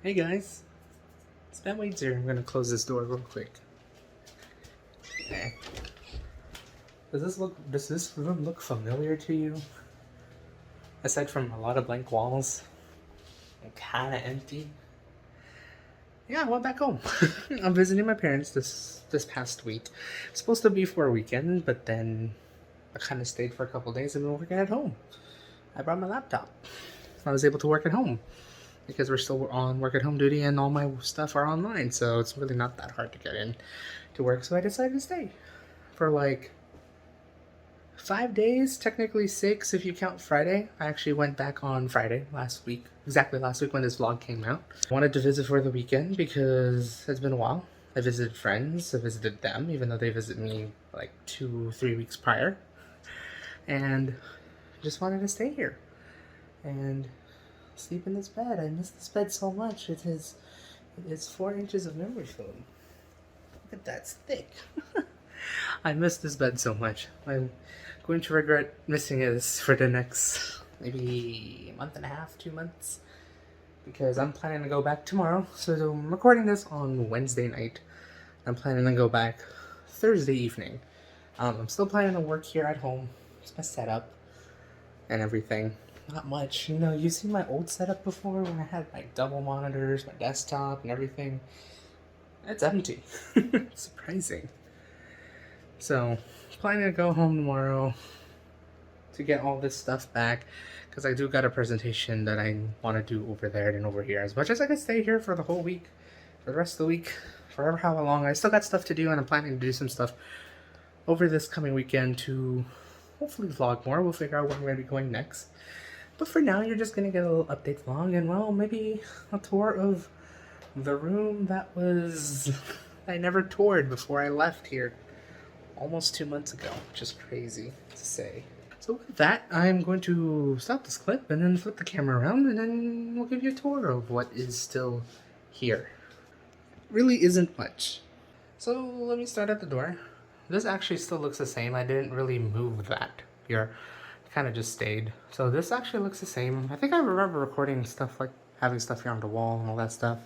Hey guys, it's Ben Waits here. I'm gonna close this door real quick. Okay. Does this room look familiar to you? Aside from a lot of blank walls and kinda empty. Yeah, I went back home. I'm visiting my parents this past week. It's supposed to be for a weekend, but then I kinda stayed for a couple days and been working at home. I brought my laptop. I was able to work at home because we're still on work at home duty and all my stuff are online, so it's really not that hard to get in to work. So I decided to stay for like 5 days, technically 6 if you count Friday. I actually went back on Friday last week, exactly last week when this vlog came out. I wanted to visit for the weekend because it's been a while. I visited friends, I visited them, even though they visited me like 2-3 weeks prior, and just wanted to stay here and sleep in this bed. I miss this bed so much. It is 4 inches of memory foam. Look at that, it's thick. I miss this bed so much. I'm going to regret missing this for the next maybe month and a half, 2 months, because I'm planning to go back tomorrow. So I'm recording this on Wednesday night. I'm planning to go back Thursday evening. I'm still planning to work here at home. It's my setup and everything. Not much. You know, you've seen my old setup before when I had like double monitors, my desktop and everything. It's empty. Surprising. So, planning to go home tomorrow to get all this stuff back, because I do got a presentation that I want to do over there and over here. As much as I can stay here for the whole week, for the rest of the week, forever how long, I still got stuff to do, and I'm planning to do some stuff over this coming weekend to hopefully vlog more. We'll figure out where I'm going to be going next. But for now, you're just going to get a little update vlog, and well, maybe a tour of the room that I never toured before I left here almost 2 months ago, which is crazy to say. So with that, I'm going to stop this clip and then flip the camera around, and then we'll give you a tour of what is still here. Really isn't much. So let me start at the door. This actually still looks the same. I didn't really move that here. Kind of just stayed. So this actually looks the same. I think I remember recording stuff like having stuff here on the wall and all that stuff.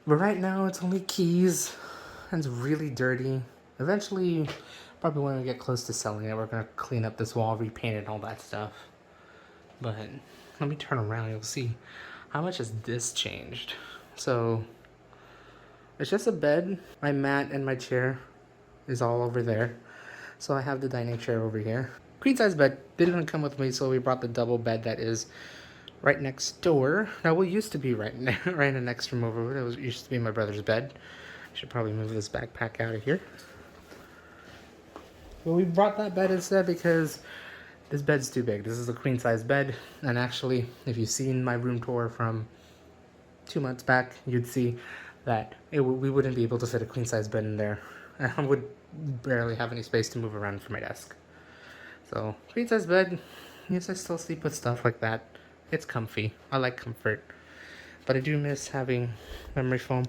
But right now it's only keys and it's really dirty. Eventually, probably when we get close to selling it, we're gonna clean up this wall, repaint it, and all that stuff. But let me turn around, you'll see how much has this changed. So it's just a bed. My mat and my chair is all over there. So I have the dining chair over here. Queen size bed didn't come with me, so we brought the double bed that is right next door. That used to be right in the next room over. It used to be my brother's bed. I should probably move this backpack out of here. But we brought that bed instead because this bed's too big. This is a queen size bed, and actually, if you've seen my room tour from 2 months back, you'd see that we wouldn't be able to fit a queen size bed in there. I would barely have any space to move around for my desk. So, queen size bed. Yes, I still sleep with stuff like that. It's comfy. I like comfort. But I do miss having memory foam.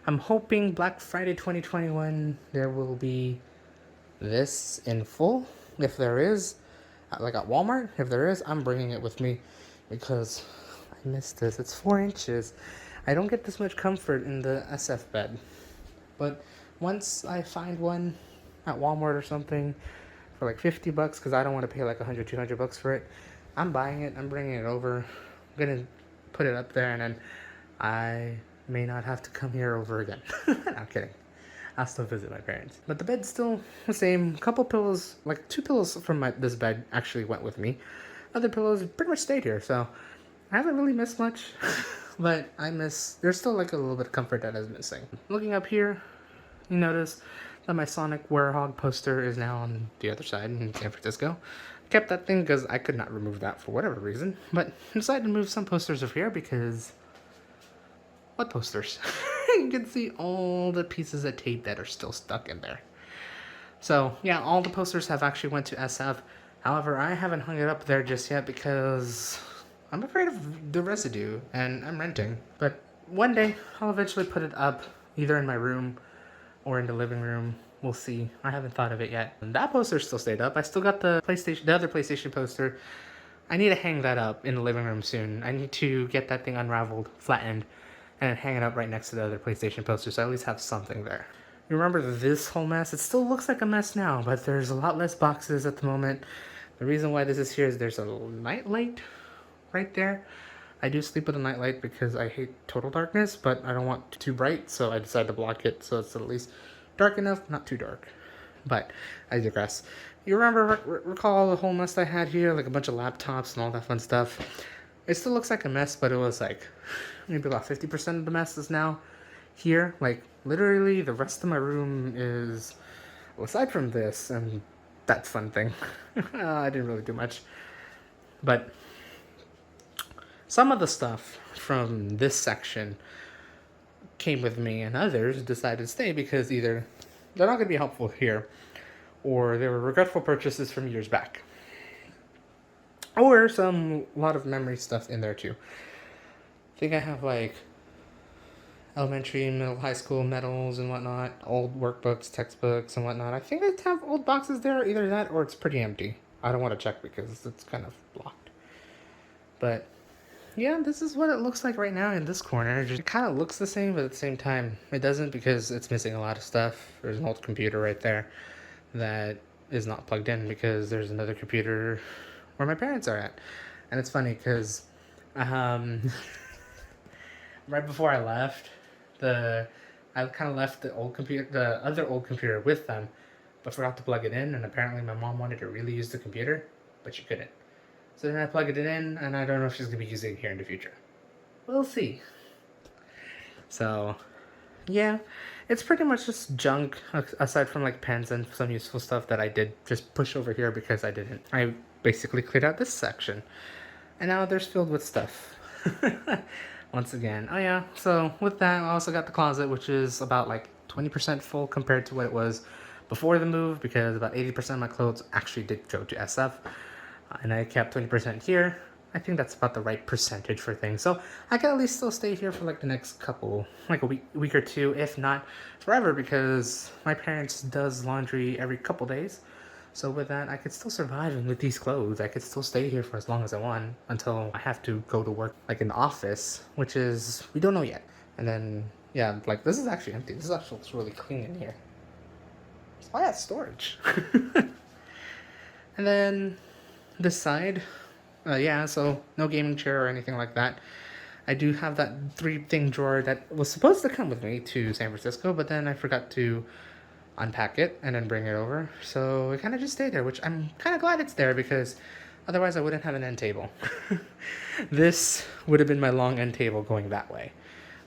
I'm hoping Black Friday 2021 there will be this in full. If there is, like at Walmart, if there is, I'm bringing it with me because I miss this. It's 4 inches. I don't get this much comfort in the SF bed. But once I find one at Walmart or something for like $50, because I don't want to pay like $100-200 for it, I'm buying it. I'm bringing it over. I'm gonna put it up there, and then I may not have to come here over again. I'm kidding. I'll still visit my parents. But the bed's still the same. Couple pillows, like 2 pillows from this bed actually went with me. Other pillows pretty much stayed here, so I haven't really missed much. But there's still like a little bit of comfort that is missing. Looking up here, you notice that my Sonic Werehog poster is now on the other side in San Francisco. I kept that thing because I could not remove that for whatever reason. But I decided to move some posters over here because... what posters? You can see all the pieces of tape that are still stuck in there. So yeah, all the posters have actually went to SF. However, I haven't hung it up there just yet because I'm afraid of the residue and I'm renting. But one day I'll eventually put it up either in my room or in the living room. We'll see. I haven't thought of it yet. And that poster still stayed up. I still got the other PlayStation poster. I need to hang that up in the living room soon. I need to get that thing unraveled, flattened, and hang it up right next to the other PlayStation poster, so I at least have something there. You remember this whole mess? It still looks like a mess now, but there's a lot less boxes at the moment. The reason why this is here is there's a night light right there. I do sleep with a night light because I hate total darkness, but I don't want too bright, so I decided to block it so it's at least dark enough, not too dark. But I digress. You remember, recall the whole mess I had here, like a bunch of laptops and all that fun stuff? It still looks like a mess, but it was like maybe about 50% of the mess is now here. Like literally the rest of my room is, well, aside from this and that fun thing, I didn't really do much. But some of the stuff from this section came with me, and others decided to stay because either they're not going to be helpful here, or they were regretful purchases from years back, or a lot of memory stuff in there too. I think I have like elementary, middle, high school medals and whatnot, old workbooks, textbooks and whatnot. I think I have old boxes there, either that or it's pretty empty. I don't want to check because it's kind of blocked. But yeah, this is what it looks like right now in this corner. It kind of looks the same, but at the same time, it doesn't because it's missing a lot of stuff. There's an old computer right there that is not plugged in because there's another computer where my parents are at. And it's funny because right before I left, I kind of left the other old computer with them, but forgot to plug it in. And apparently my mom wanted to really use the computer, but she couldn't. So then I plugged it in, and I don't know if she's going to be using it here in the future. We'll see. So, yeah, it's pretty much just junk, aside from like pens and some useful stuff that I did just push over here because I basically cleared out this section. And now they're filled with stuff. Once again. Oh yeah, so with that, I also got the closet, which is about like 20% full compared to what it was before the move, because about 80% of my clothes actually did go to SF. And I kept 20% here. I think that's about the right percentage for things. So I can at least still stay here for like the next couple, like a week or two, if not forever, because my parents does laundry every couple days. So with that, I could still survive, and with these clothes, I could still stay here for as long as I want until I have to go to work, like in the office, which is, we don't know yet. And then, yeah, like this is actually empty. This actually looks really clean in here. So I have storage. And then this side, yeah, so no gaming chair or anything like that. I do have that 3-thing drawer that was supposed to come with me to San Francisco, but then I forgot to unpack it and then bring it over. So it kind of just stayed there, which I'm kind of glad it's there because otherwise I wouldn't have an end table. This would have been my long end table going that way.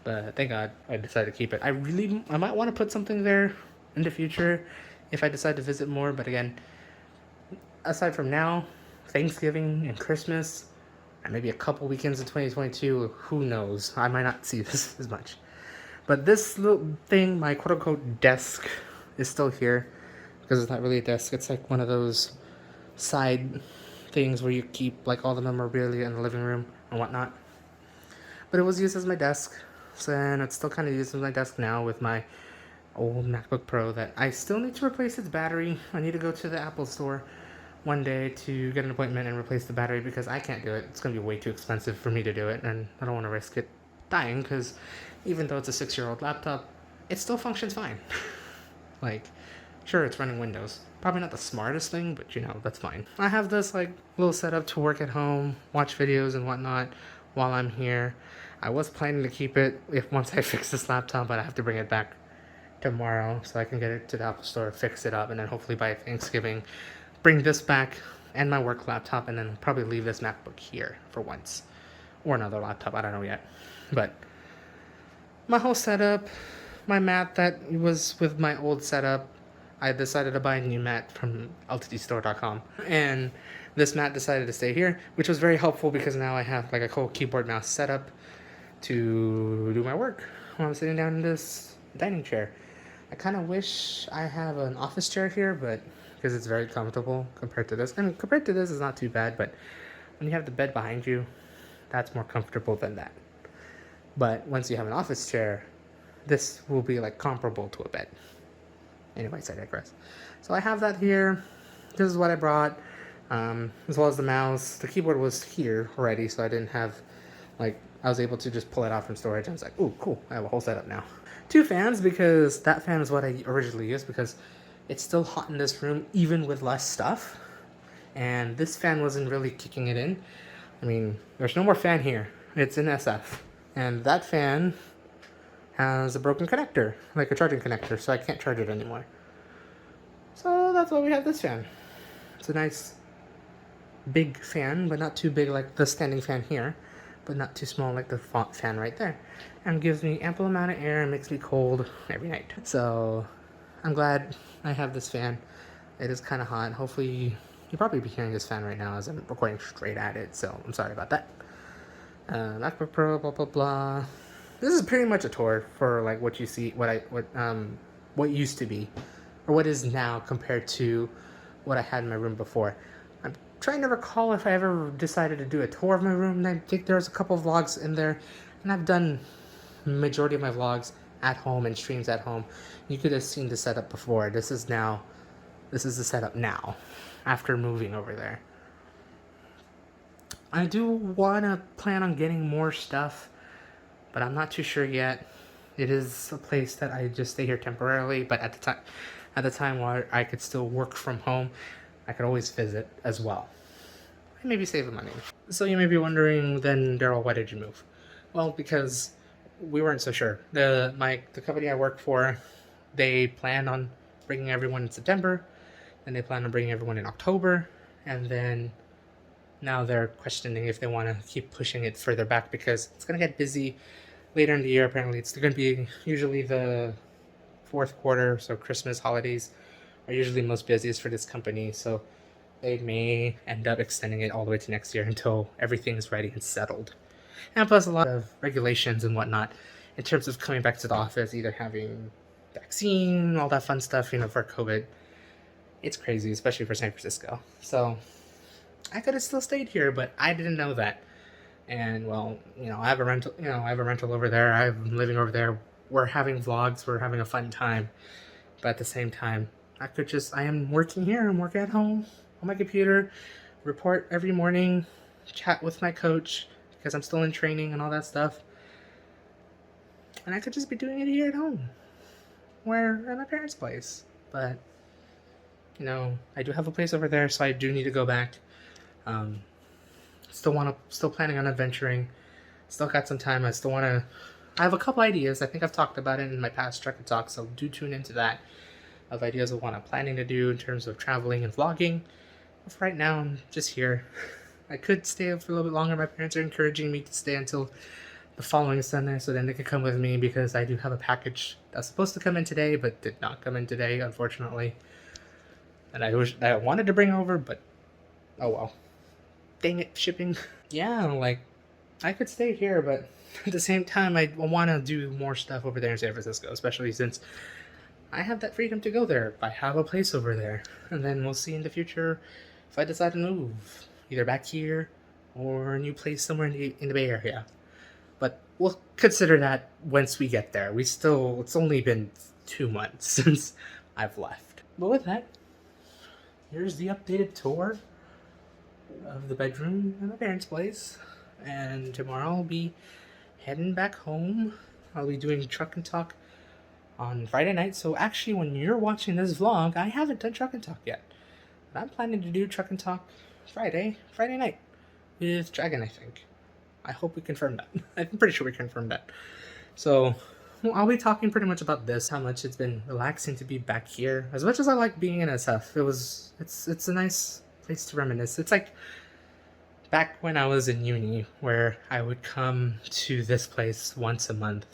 But thank God I decided to keep it. I might want to put something there in the future if I decide to visit more. But again, aside from now, Thanksgiving and Christmas, and maybe a couple weekends in 2022, who knows? I might not see this as much. But this little thing, my quote-unquote desk, is still here because it's not really a desk. It's like one of those side things where you keep like all the memorabilia in the living room and whatnot. But it was used as my desk, so, and it's still kind of used as my desk now with my old MacBook Pro that I still need to replace its battery. I need to go to the Apple store one day to get an appointment and replace the battery because I can't do it. It's going to be way too expensive for me to do it, and I don't want to risk it dying because even though it's a 6-year-old laptop, it still functions fine. Like, sure, it's running Windows. Probably not the smartest thing, but you know, that's fine. I have this like little setup to work at home, watch videos and whatnot while I'm here. I was planning to keep it once I fix this laptop, but I have to bring it back tomorrow so I can get it to the Apple store, fix it up, and then hopefully by Thanksgiving bring this back and my work laptop, and then probably leave this MacBook here for once. Or another laptop, I don't know yet. But my whole setup, my mat that was with my old setup, I decided to buy a new mat from ltdstore.com. And this mat decided to stay here, which was very helpful because now I have like a cool keyboard mouse setup to do my work while I'm sitting down in this dining chair. I kind of wish I have an office chair here, but because it's very comfortable compared to this. And compared to this, it's not too bad, but when you have the bed behind you, that's more comfortable than that. But once you have an office chair, this will be like comparable to a bed. Anyways, I digress. So I have that here. This is what I brought, as well as the mouse. The keyboard was here already, so I didn't have like I was able to just pull it out from storage. I was like, ooh, cool. I have a whole setup now. 2 fans, because that fan is what I originally used, because it's still hot in this room even with less stuff. And this fan wasn't really kicking it in. I mean, there's no more fan here. It's in SF. And that fan has a broken connector, like a charging connector, so I can't charge it anymore. So that's why we have this fan. It's a nice big fan, but not too big like the standing fan here, but not too small like the fan right there. And gives me ample amount of air and makes me cold every night. So I'm glad I have this fan. It is kind of hot. Hopefully you'll probably be hearing this fan right now as I'm recording straight at it, so I'm sorry about that. MacBook Pro, blah blah blah. This is pretty much a tour for like what you see, what used to be, or what is now compared to what I had in my room before. I'm trying to recall if I ever decided to do a tour of my room, and I think there's a couple of vlogs in there, and I've done majority of my vlogs at home and streams at home. You could have seen the setup before. This is the setup now, after moving over there. I do want to plan on getting more stuff, but I'm not too sure yet. It is a place that I just stay here temporarily, but at the time where I could still work from home, I could always visit as well. And maybe save the money. So you may be wondering, then Daryl, why did you move? Well, because we weren't so sure. The company I work for, they planned on bringing everyone in September, and they plan on bringing everyone in October, and then now they're questioning if they want to keep pushing it further back because it's going to get busy later in the year. Apparently it's going to be usually the 4th quarter, so Christmas holidays are usually most busiest for this company, so they may end up extending it all the way to next year until everything's ready and settled. And plus a lot of regulations and whatnot in terms of coming back to the office, either having vaccine, all that fun stuff, for COVID. It's crazy, especially for San Francisco. So I could have still stayed here, but I didn't know that. And well, I have a rental over there. I'm living over there. We're having vlogs. We're having a fun time. But at the same time, I am working here. I'm working at home on my computer, report every morning, chat with my coach because I'm still in training and all that stuff. And I could just be doing it here at home, at my parents' place. But I do have a place over there, so I do need to go back. Still planning on adventuring. Still got some time. I have a couple ideas. I think I've talked about it in my past Truck and Talk, so do tune into that, of ideas of what I'm planning to do in terms of traveling and vlogging. But for right now, I'm just here. I could stay for a little bit longer. My parents are encouraging me to stay until the following Sunday, so then they can come with me, because I do have a package that's supposed to come in today, but did not come in today, unfortunately. And I wanted to bring over, but oh well. Dang it, shipping. Yeah, I could stay here, but at the same time, I want to do more stuff over there in San Francisco, especially since I have that freedom to go there. I have a place over there. And then we'll see in the future if I decide to move, either back here or a new place somewhere in the Bay Area. But we'll consider that once we get there. It's only been 2 months since I've left. But with that, here's the updated tour of the bedroom in my parents' place. And tomorrow I'll be heading back home. I'll be doing Truck and Talk on Friday night. So actually, when you're watching this vlog, I haven't done Truck and Talk yet. But I'm planning to do Truck and Talk Friday night with Dragon, I think. I hope we confirm that. I'm pretty sure we confirmed that. So I'll be talking pretty much about this, how much it's been relaxing to be back here. As much as I like being in SF, it's a nice place to reminisce. It's like back when I was in uni, where I would come to this place once a month.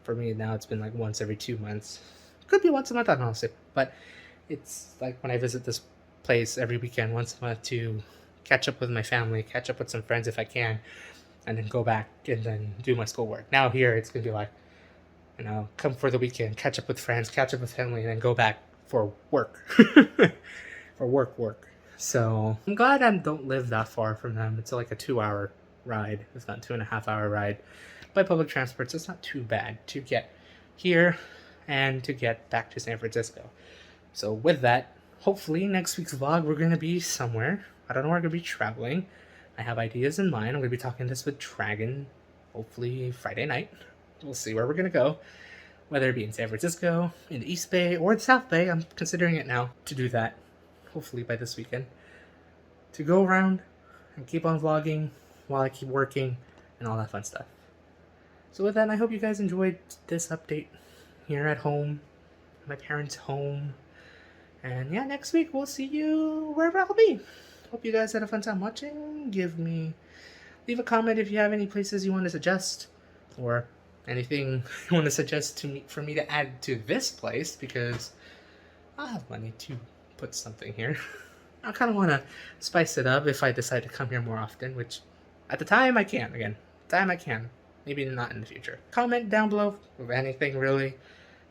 For me now, it's been like once every 2 months. Could be once a month, I don't know. But it's like when I visit this place every weekend, once a month, to catch up with my family, catch up with some friends if I can, and then go back and then do my schoolwork. Now here, it's going to be like, come for the weekend, catch up with friends, catch up with family, and then go back for work. For work. So I'm glad I don't live that far from them. It's like a 2-hour ride. It's not 2.5-hour ride by public transport. So it's not too bad to get here and to get back to San Francisco. So with that, hopefully next week's vlog, we're going to be somewhere. I don't know where we're going to be traveling. I have ideas in mind. I'm going to be talking this with Dragon hopefully Friday night. We'll see where we're gonna go, whether it be in San Francisco, in the East Bay, or the South Bay. I'm considering it now to do that, hopefully by this weekend, to go around and keep on vlogging while I keep working and all that fun stuff. So with that, I hope you guys enjoyed this update here at home, my parents' home. And yeah, next week we'll see you wherever I'll be. Hope you guys had a fun time watching. Leave a comment if you have any places you want to suggest, or anything you want to suggest for me to add to this place, because I'll have money to put something here. I kind of want to spice it up if I decide to come here more often, which at the time I can. Maybe not in the future. Comment down below with anything, really.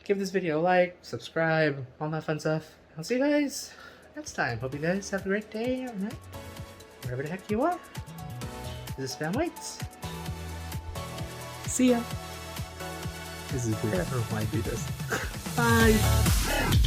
Give this video a like, subscribe, all that fun stuff. I'll see you guys next time. Hope you guys have a great day or night, wherever the heck you are. This is Spam Waits. See ya. This is weird. I don't know why I do this. Bye.